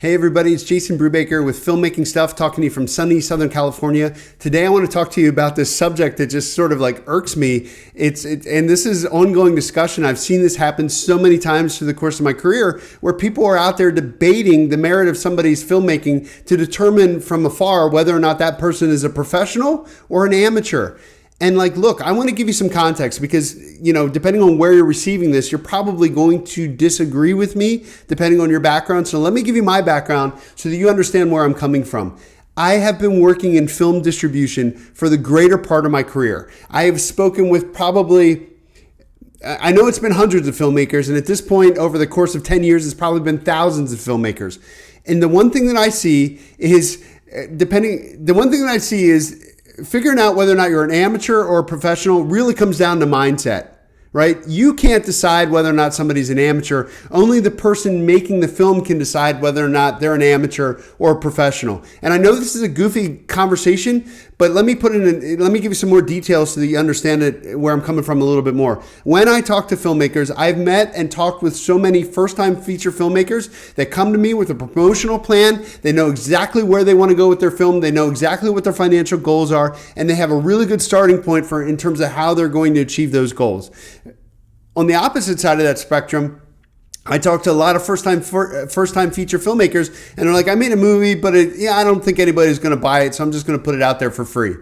Hey everybody, it's Jason Brubaker with Filmmaking Stuff, talking to you from sunny Southern California. Today I want to talk to you about this subject that just sort of like irks me. And this is ongoing discussion. I've seen this happen so many times through the course of my career where people are out there debating the merit of somebody's filmmaking to determine from afar whether or not that person is a professional or an amateur. And look, I want to give you some context because, depending on where you're receiving this, you're probably going to disagree with me depending on your background. So let me give you my background so that you understand where I'm coming from. I have been working in film distribution for the greater part of my career. I have spoken with I know it's been hundreds of filmmakers, and at this point, over the course of 10 years, it's probably been thousands of filmmakers. And the one thing that I see is, figuring out whether or not you're an amateur or a professional really comes down to mindset, right? You can't decide whether or not somebody's an amateur. Only the person making the film can decide whether or not they're an amateur or a professional. And I know this is a goofy conversation, but let me give you some more details so that you understand it, where I'm coming from a little bit more. When I talk to filmmakers, I've met and talked with so many first-time feature filmmakers that come to me with a promotional plan. They know exactly where they want to go with their film. They know exactly what their financial goals are, and they have a really good starting point in terms of how they're going to achieve those goals. On the opposite side of that spectrum, I talk to a lot of first-time feature filmmakers, and they're like, I made a movie, but I don't think anybody's going to buy it, so I'm just going to put it out there for free.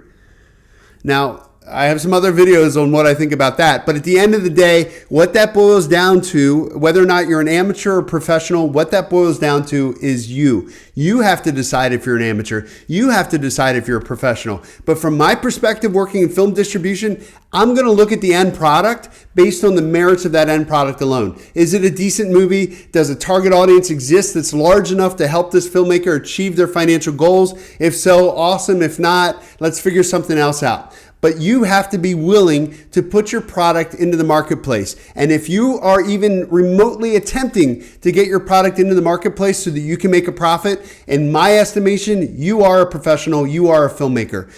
Now, I have some other videos on what I think about that, but at the end of the day, what that boils down to, whether or not you're an amateur or professional, what that boils down to is you. You have to decide if you're an amateur. You have to decide if you're a professional. But from my perspective, working in film distribution, I'm going to look at the end product based on the merits of that end product alone. Is it a decent movie? Does a target audience exist that's large enough to help this filmmaker achieve their financial goals? If so, awesome. If not, let's figure something else out. But you have to be willing to put your product into the marketplace. And if you are even remotely attempting to get your product into the marketplace so that you can make a profit, in my estimation, you are a professional, you are a filmmaker.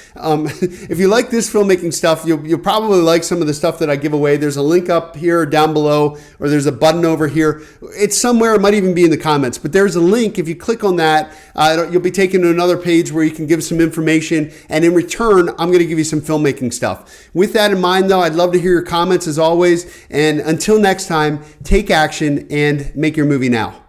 If you like this filmmaking stuff, you'll probably like some of the stuff that I give away. There's a link up here, down below, or there's a button over here. It's somewhere, it might even be in the comments, but there's a link. If you click on that, you'll be taken to another page where you can give some information. And in return, I'm going to give you some filmmaking stuff. With that in mind, though, I'd love to hear your comments as always. And until next time, take action and make your movie now.